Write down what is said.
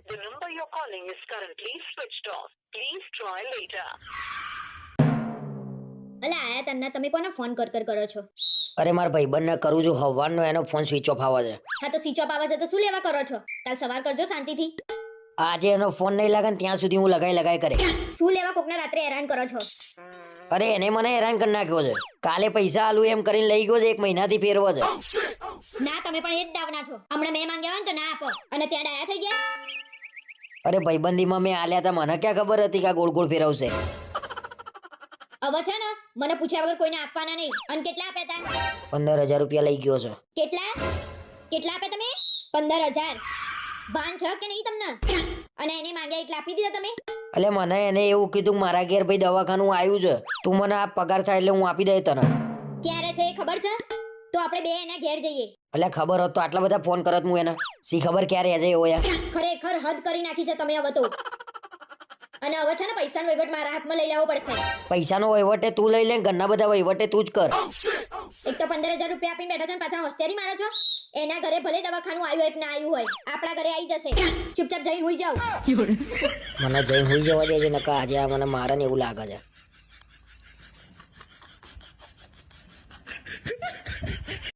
The number you're calling is currently switched off. Please try later. અલા આયા તન્ના તમે કોને ફોન કરો છો? અરે મારા ભાઈબંધને કરું છું હવારનો, એનો ફોન સ્વિચ ઓફ આવે છે. હા તો સ્વિચ ઓફ આવે છે તો શું લેવા કરો છો? કાલ સવાર કરજો શાંતિથી. આજે એનો ફોન નહીં લાગે ને ત્યાં સુધી હું લગાઈ કરે. શું લેવા કોકને રાત્રે હેરાન કરો છો? અરે એને મને હેરાન કરી નાખ્યો છે. કાલે પૈસા આલું એમ કરીને લઈ ગયો છે, 1 મહિનાથી ફેરવો છે. ના તમે પણ એ જ દાવના છો. હમણાં મેં માંગ્યા હોય ને તો ના આપો અને ત્યાં ડાયા થઈ ગયા. અરે ભાઈબંધીમાં મેં આલ્યા હતા, મને ક્યાં ખબર હતી કે આ ગોળ ગોળ ફેરવશે. હવે છે ને મને પૂછ્યા વગર કોઈને આપવાના નહીં. અને કેટલા આપ્યા હતા? 15,000 રૂપિયા લઈ ગયો છે. કેટલા આપ્યા તમે? 15,000. ભાન છે કે નહીં તમને? અને એને માંગ્યા એટલે આપી દીધા તમે? એટલે મને એને એવું કીધું કે મારા ઘેર ભાઈ દવાખાનું આવ્યું છે, તું મને આ પગાર થાય એટલે હું આપી દઈ તને. ક્યારે છે એ ખબર છે? તો આપણે બે એના ઘેર જઈએ. એટલે ખબર હોત તો આટલા બધા ફોન કરત હું એને. સી ખબર ક્યારે આજે એવો યાર. ખરેખર હદ કરી નાખી છે તમે હવે તો. અને હવે છે ને પૈસાનો વહીવટ મારા હાથમાં લઈ લેવો પડશે. પૈસાનો વહીવટે તું લઈ લે, ઘરના બધા વહીવટે તું જ કર. એક તો 15,000 રૂપિયા આપીને બેઠા છો ને પાછા હોશિયારી મારો છો. એના ઘરે ભલે દવાખાનું આવ્યું હોય કે ના આવ્યું હોય, આપણા ઘરે આવી જશે. ચૂપચાપ જઈને હુઈ જાવ. મને જઈને હુઈ જવા દેજે, નકા આજે આ મને મારે ને એવું લાગે છે.